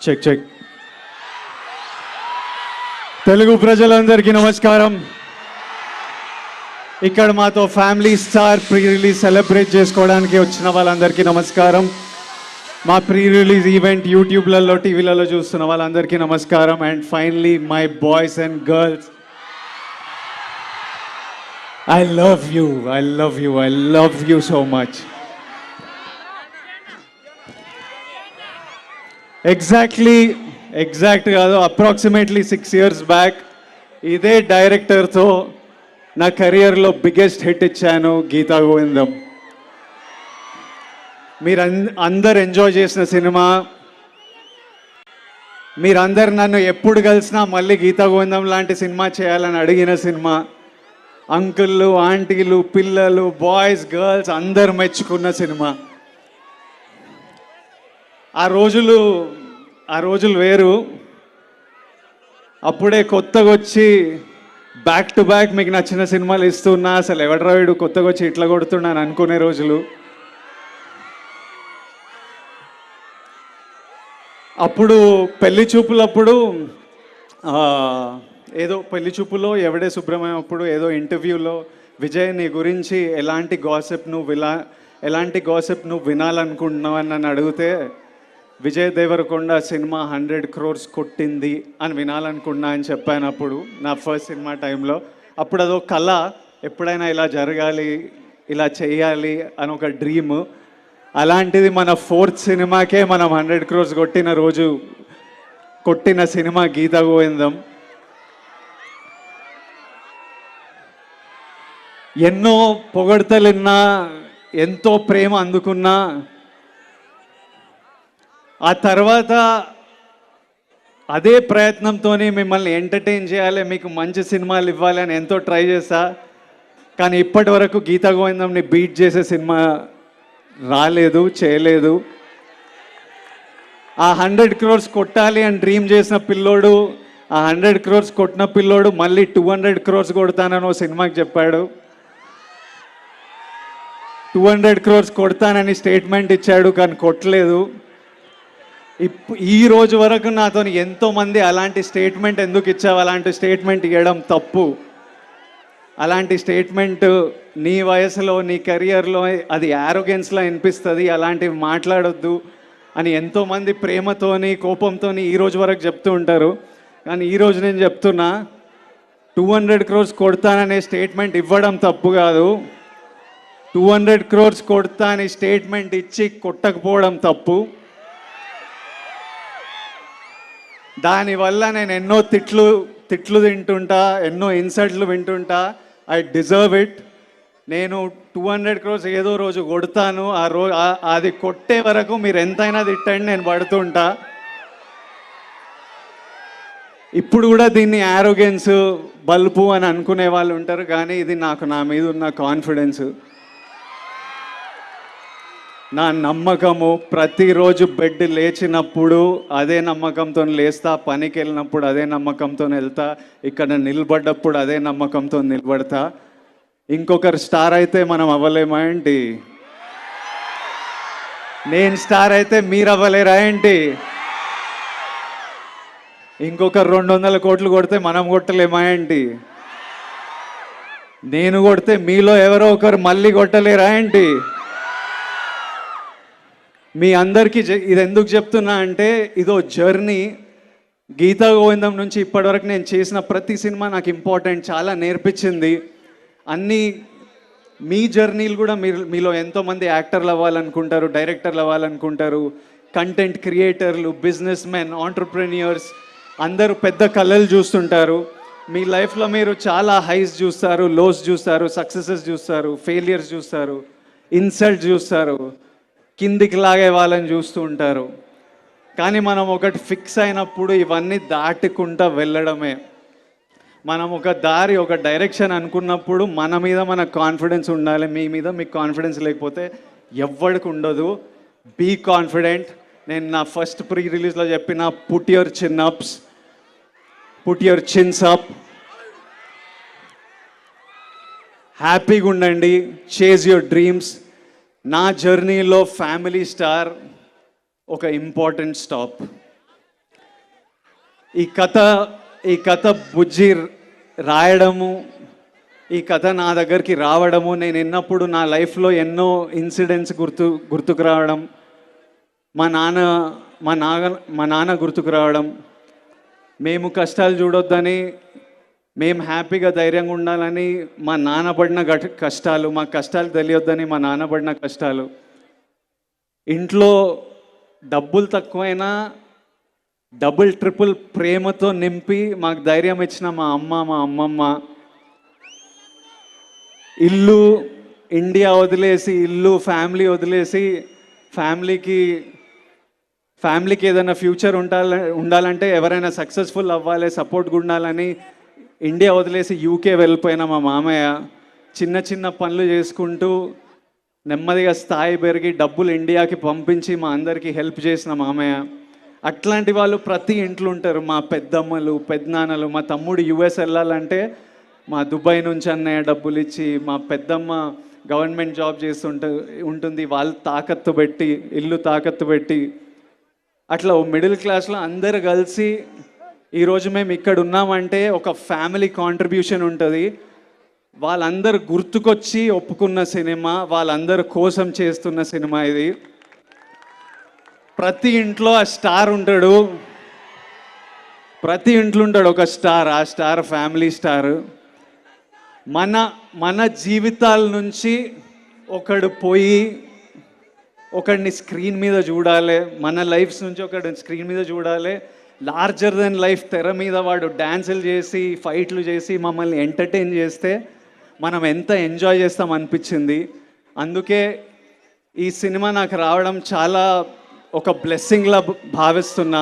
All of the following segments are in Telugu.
Check check. తెలుగు ప్రజలందరికీ నమస్కారం. ఇక్కడ మాతో family star pre release celebrate చేసుకోవడానికి వచ్చిన వాళ్ళందరికీ నమస్కారం. మా ప్రీ రిలీజ్ ఈవెంట్ యూట్యూబ్లలో టీవీలలో చూస్తున్న వాళ్ళందరికీ నమస్కారం. And finally my boys and girls, I love you, I love you, I love you so much. Exact కాదు, అప్రాక్సిమేట్లీ 6 years బ్యాక్ ఇదే డైరెక్టర్తో నా కెరియర్లో బిగ్గెస్ట్ హిట్ ఇచ్చాను, గీతా గోవిందం. మీరు అందరు ఎంజాయ్ చేసిన సినిమా. మీరందరు నన్ను ఎప్పుడు కలిసినా మళ్ళీ గీతా గోవిందం లాంటి సినిమా చేయాలని అడిగిన సినిమా. అంకుళ్ళు, ఆంటీలు, పిల్లలు, బాయ్స్, గర్ల్స్ అందరు మెచ్చుకున్న సినిమా. ఆ రోజులు వేరు. అప్పుడే కొత్తగా వచ్చి బ్యాక్ టు బ్యాక్ మీకు నచ్చిన సినిమాలు ఇస్తున్నా, అసలు ఎవడరా వీడు కొత్తగా వచ్చి ఇట్లా కొడుతున్నాను అనుకునే రోజులు. అప్పుడు పెళ్లి చూపులప్పుడు ఏదో పెళ్లి చూపులో ఎవడే సుబ్రహ్మణ్యం అప్పుడు ఏదో ఇంటర్వ్యూలో విజయ్ నీ గురించి ఎలాంటి గాసిప్ నువ్వు వినాలనుకుంటున్నావు అని నన్ను అడిగితే, విజయ్ దేవరకొండ సినిమా 100 crores కొట్టింది అని వినాలనుకున్నా అని చెప్పాను అప్పుడు నా ఫస్ట్ సినిమా టైంలో. అప్పుడు అదో కళ, ఎప్పుడైనా ఇలా జరగాలి, ఇలా చేయాలి అని ఒక డ్రీమ్. అలాంటిది మన 4th సినిమాకే మనం 100 crores కొట్టిన సినిమా గీతా గోవిందం. ఎన్నో పొగడ్తలున్నా, ఎంతో ప్రేమ అందుకున్నా, ఆ తర్వాత అదే ప్రయత్నంతోనే మిమ్మల్ని ఎంటర్టైన్ చేయాలి, మీకు మంచి సినిమాలు ఇవ్వాలి అని ఎంతో ట్రై చేశా. కానీ ఇప్పటి వరకు గీతా గోవిందంని బీట్ చేసే సినిమా రాలేదు, చేయలేదు. ఆ 100 crores కొట్టాలి అని డ్రీమ్ చేసిన పిల్లోడు, ఆ 100 crores కొట్టిన పిల్లోడు మళ్ళీ 200 crores కొడతానని ఓ సినిమాకి చెప్పాడు. 200 crores కొడతానని స్టేట్మెంట్ ఇచ్చాడు, కానీ కొట్టలేదు. ఈ రోజు వరకు నాతో ఎంతోమంది అలాంటి స్టేట్మెంట్ ఎందుకు ఇచ్చావు, అలాంటి స్టేట్మెంట్ ఇవ్వడం తప్పు, అలాంటి స్టేట్మెంట్ నీ వయసులో నీ కెరియర్లో అది యారోగెన్స్లో అనిపిస్తుంది, అలాంటివి మాట్లాడొద్దు అని ఎంతోమంది ప్రేమతోని కోపంతోని ఈ రోజు వరకు చెప్తూ ఉంటారు. కానీ ఈరోజు నేను చెప్తున్నా, 200 crores కొడతాననే స్టేట్మెంట్ ఇవ్వడం తప్పు కాదు, 200 crores కొడతా అని స్టేట్మెంట్ ఇచ్చి కొట్టకపోవడం తప్పు. దానివల్ల నేను ఎన్నో తిట్లు తింటుంటా, ఎన్నో ఇన్సల్ట్లు వింటుంటా. I deserve it. నేను 200 crores ఏదో రోజు కొడతాను. అది కొట్టే వరకు మీరు ఎంతైనా తిట్టండి, నేను పడుతుంటా. ఇప్పుడు కూడా దీన్ని యారోగెన్స్, బల్పు అని అనుకునే వాళ్ళు ఉంటారు, కానీ ఇది నా మీద ఉన్న కాన్ఫిడెన్స్, నా నమ్మకము. ప్రతిరోజు బెడ్ లేచినప్పుడు అదే నమ్మకంతో లేస్తా, పనికి వెళ్ళినప్పుడు అదే నమ్మకంతో వెళ్తా, ఇక్కడ నిలబడ్డప్పుడు అదే నమ్మకంతో నిలబడతా. ఇంకొకరు స్టార్ అయితే మనం అవ్వలేమా ఏంటి? నేను స్టార్ అయితే మీరు అవ్వలేరా ఏంటి? ఇంకొకరు 200 కోట్లు కొడితే మనం కొట్టలేమా ఏంటి? నేను కొడితే మీలో ఎవరో ఒకరు మళ్ళీ కొట్టలేరా ఏంటి? మీ అందరికీ ఇది ఎందుకు చెప్తున్నా అంటే, ఇదో జర్నీ. గీతా గోవిందం నుంచి ఇప్పటివరకు నేను చేసిన ప్రతి సినిమా నాకు ఇంపార్టెంట్, చాలా నేర్పించింది. అన్నీ మీ జర్నీలు కూడా మీలో ఎంతోమంది యాక్టర్లు అవ్వాలనుకుంటారు, డైరెక్టర్లు అవ్వాలనుకుంటారు, కంటెంట్ క్రియేటర్లు, బిజినెస్ మెన్, ఆంటర్ప్రెన్యూర్స్ అందరూ పెద్ద కళలు చూస్తుంటారు. మీ లైఫ్లో మీరు చాలా హైస్ చూస్తారు, లోస్ చూస్తారు, సక్సెసెస్ చూస్తారు, ఫెయిలియర్స్ చూస్తారు, ఇన్సల్ట్ చూస్తారు, కిందికి లాగే వాళ్ళని చూస్తూ ఉంటారు. కానీ మనం ఒకటి ఫిక్స్ అయినప్పుడు ఇవన్నీ దాటుకుంటూ వెళ్ళడమే. మనం ఒక దారి, ఒక డైరెక్షన్ అనుకున్నప్పుడు మన మీద మన కాన్ఫిడెన్స్ ఉండాలి. మీ మీద మీకు కాన్ఫిడెన్స్ లేకపోతే ఎవ్వడికి ఉండదు. Be confident. నేను నా ఫస్ట్ ప్రీ రిలీజ్లో చెప్పిన పుట్ యువర్ చిన్స్ అప్, హ్యాపీగా ఉండండి, చేజ్ యువర్ డ్రీమ్స్. నా జర్నీలో ఫ్యామిలీ స్టార్ ఒక ఇంపార్టెంట్ స్టాప్. ఈ కథ ఈ కథ బుజ్జి రాయడము, ఈ కథ నా దగ్గరికి రావడము, నేను విన్నప్పుడు నా లైఫ్లో ఎన్నో ఇన్సిడెంట్స్ గుర్తుకు రావడం, మా నాన్న గుర్తుకు రావడం, మేము కష్టాలు చూడొద్దని, మేము హ్యాపీగా ధైర్యంగా ఉండాలని మా నాన్న పడిన కష్టాలు, మా కష్టాలు తెలియొద్దని మా నాన్న పడిన కష్టాలు, ఇంట్లో డబ్బులు తక్కువైనా డబుల్ ట్రిపుల్ ప్రేమతో నింపి మాకు ధైర్యం ఇచ్చిన మా అమ్మమ్మ, ఇల్లు ఇండియా వదిలేసి, ఇల్లు ఫ్యామిలీ వదిలేసి, ఫ్యామిలీకి ఏదైనా ఫ్యూచర్ ఉండాలంటే, ఎవరైనా సక్సెస్ఫుల్ అవ్వాలి, సపోర్ట్గా ఉండాలని ఇండియా వదిలేసి యూకే వెళ్ళిపోయిన మా మామయ్య చిన్న చిన్న పనులు చేసుకుంటూ నెమ్మదిగా స్థాయి పెరిగి డబ్బులు ఇండియాకి పంపించి మా అందరికీ హెల్ప్ చేసిన మామయ్య. అట్లాంటి వాళ్ళు ప్రతి ఇంట్లో ఉంటారు. మా పెద్దమ్మలు, పెద్దనాన్నలు, మా తమ్ముడు యుఎస్ వెళ్ళాలంటే మా దుబాయ్ నుంచి అన్నయ్య డబ్బులు ఇచ్చి, మా పెద్దమ్మ గవర్నమెంట్ జాబ్ ఉంటుంది, వాళ్ళు తాకత్తు పెట్టి, ఇల్లు తాకత్తు పెట్టి, అట్లా మిడిల్ క్లాస్లో అందరు కలిసి ఈరోజు మేము ఇక్కడ ఉన్నామంటే ఒక ఫ్యామిలీ కాంట్రిబ్యూషన్ ఉంటుంది. వాళ్ళందరూ గుర్తుకొచ్చి ఒప్పుకున్న సినిమా, వాళ్ళందరూ కోసం చేస్తున్న సినిమా ఇది. ప్రతి ఇంట్లో ఆ స్టార్ ఉంటాడు, ప్రతి ఇంట్లో ఉంటాడు ఒక స్టార్. ఆ స్టార్ ఫ్యామిలీ స్టార్. మన జీవితాల నుంచి ఒకడు పోయి ఒకడిని స్క్రీన్ మీద చూడాలి, మన లైఫ్స్ నుంచి ఒకడిని స్క్రీన్ మీద చూడాలి. లార్జర్ దెన్ లైఫ్ తెర మీద వాడు డ్యాన్సులు చేసి, ఫైట్లు చేసి మమ్మల్ని ఎంటర్టైన్ చేస్తే మనం ఎంత ఎంజాయ్ చేస్తాం అనిపించింది. అందుకే ఈ సినిమా నాకు రావడం చాలా ఒక బ్లెస్సింగ్లా భావిస్తున్నా.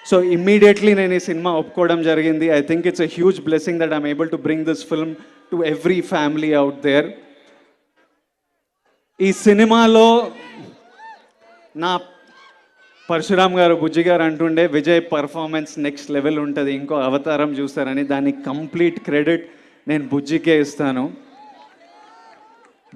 సో ఇమ్మీడియట్లీ నేను ఈ సినిమా ఒప్పుకోవడం జరిగింది. I think it's a huge blessing that I'm able to bring this film to every family out there. ఈ సినిమాలో నా పరశురామ్ గారు, బుజ్జి గారు అంటుండే విజయ్ పర్ఫార్మెన్స్ నెక్స్ట్ లెవెల్ ఉంటుంది, ఇంకో అవతారం చూస్తారని. దానికి కంప్లీట్ క్రెడిట్ నేను బుజ్జికే ఇస్తాను.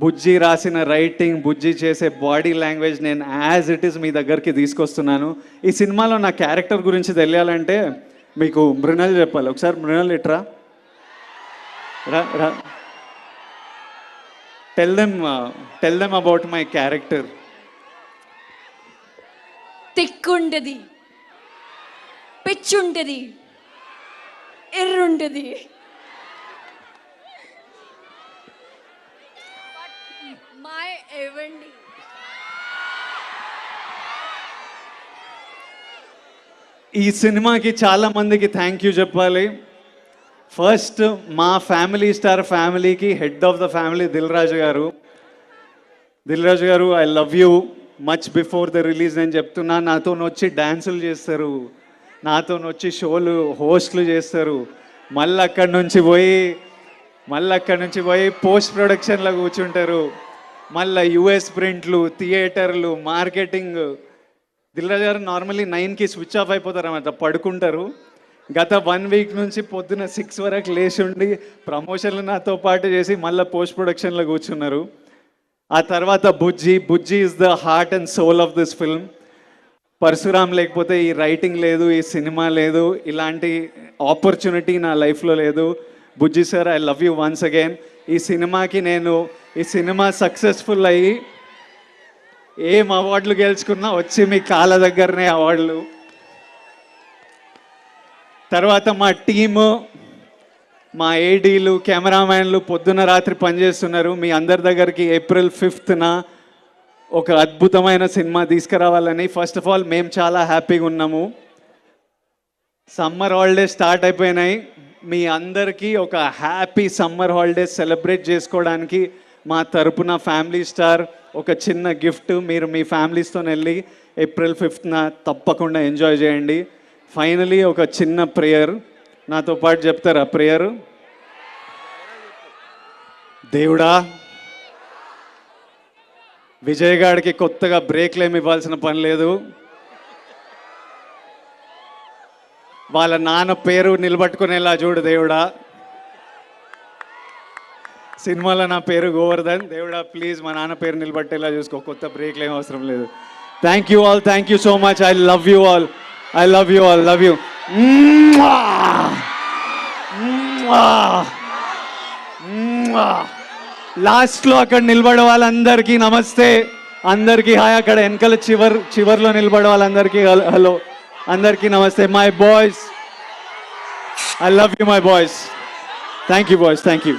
బుజ్జి రాసిన రైటింగ్, బుజ్జి చేసే బాడీ లాంగ్వేజ్ నేను యాజ్ ఇట్ ఈస్ మీ దగ్గరికి తీసుకొస్తున్నాను. ఈ సినిమాలో నా క్యారెక్టర్ గురించి తెలియాలంటే మీకు మృణల్ చెప్పాలి. ఒకసారి మృణల్ ఇట్రా, రా. Tell them about my character. తిక్కుంటది, పిచ్చుంటది, ఎర్రుంటది, ఈ సినిమాకి చాలా మందికి థ్యాంక్ యూ చెప్పాలి. ఫస్ట్ మా ఫ్యామిలీ స్టార్ ఫ్యామిలీకి head of the family Dil Raju గారు, I love you. Much before the release నేను చెప్తున్నా. నాతో వచ్చి డ్యాన్సులు చేస్తారు, నాతో వచ్చి షోలు హోస్ట్లు చేస్తారు, మళ్ళీ అక్కడి నుంచి పోయి పోస్ట్ ప్రొడక్షన్లో కూర్చుంటారు, మళ్ళీ యుఎస్ ప్రింట్లు, థియేటర్లు, మార్కెటింగ్. దిల్రాజు గారు నార్మల్లీ 9కి స్విచ్ ఆఫ్ అయిపోతారు అన్నమాట, పడుకుంటారు. గత 1 వీక్ నుంచి పొద్దున 6 వరకు లేచి ఉండి ప్రమోషన్లు నాతో పాటు చేసి మళ్ళీ పోస్ట్ ప్రొడక్షన్లో కూర్చున్నారు. ఆ తర్వాత Bujji is the heart and soul of this film. Parasuram లేకపోతే ఈ రైటింగ్ లేదు, ఈ సినిమా లేదు, ఇలాంటి ఆపర్చునిటీ నా లైఫ్లో లేదు. Bujji sir, I love you once again. ఈ సినిమా సక్సెస్ఫుల్ అయ్యి ఏం అవార్డులు గెలుచుకున్నా వచ్చి మీ కాళ్ళ దగ్గరనే అవార్డులు. తర్వాత మా టీము, మా ఏడీలు, కెమెరామ్యాన్లు పొద్దున రాత్రి పనిచేస్తున్నారు. మీ అందరి దగ్గరికి April 5th ఒక అద్భుతమైన సినిమా తీసుకురావాలని. ఫస్ట్ ఆఫ్ ఆల్ మేము చాలా హ్యాపీగా ఉన్నాము. సమ్మర్ హాలిడేస్ స్టార్ట్ అయిపోయినాయి. మీ అందరికీ ఒక హ్యాపీ సమ్మర్ హాలిడేస్ సెలబ్రేట్ చేసుకోవడానికి మా తరపున ఫ్యామిలీ స్టార్ ఒక చిన్న గిఫ్ట్. మీరు మీ ఫ్యామిలీస్తో వెళ్ళి April 5th తప్పకుండా ఎంజాయ్ చేయండి. ఫైనలీ ఒక చిన్న ప్రేయర్ నాతో పాటు చెప్తారా? ప్రేయర్. దేవుడా, విజయ్ గాడికి కొత్తగా బ్రేక్లు ఏమి ఇవ్వాల్సిన పని లేదు. వాళ్ళ నాన్న పేరు నిలబట్టుకునేలా చూడు దేవుడా. సినిమాలో నా పేరు గోవర్ధన్. దేవుడా ప్లీజ్ మా నాన్న పేరు నిలబట్టేలా చూసుకో. కొత్త బ్రేక్లు ఏం అవసరం లేదు. Thank you all, thank you so much. I love you all, love you. లాస్ట్లో అక్కడ నిలబడే వాళ్ళందరికీ నమస్తే, అందరికీ హాయ్, అక్కడ వెనకాల చివర్లో నిలబడే వాళ్ళందరికీ హలో, అందరికీ నమస్తే. My boys, I love you my boys. Thank you boys, thank you.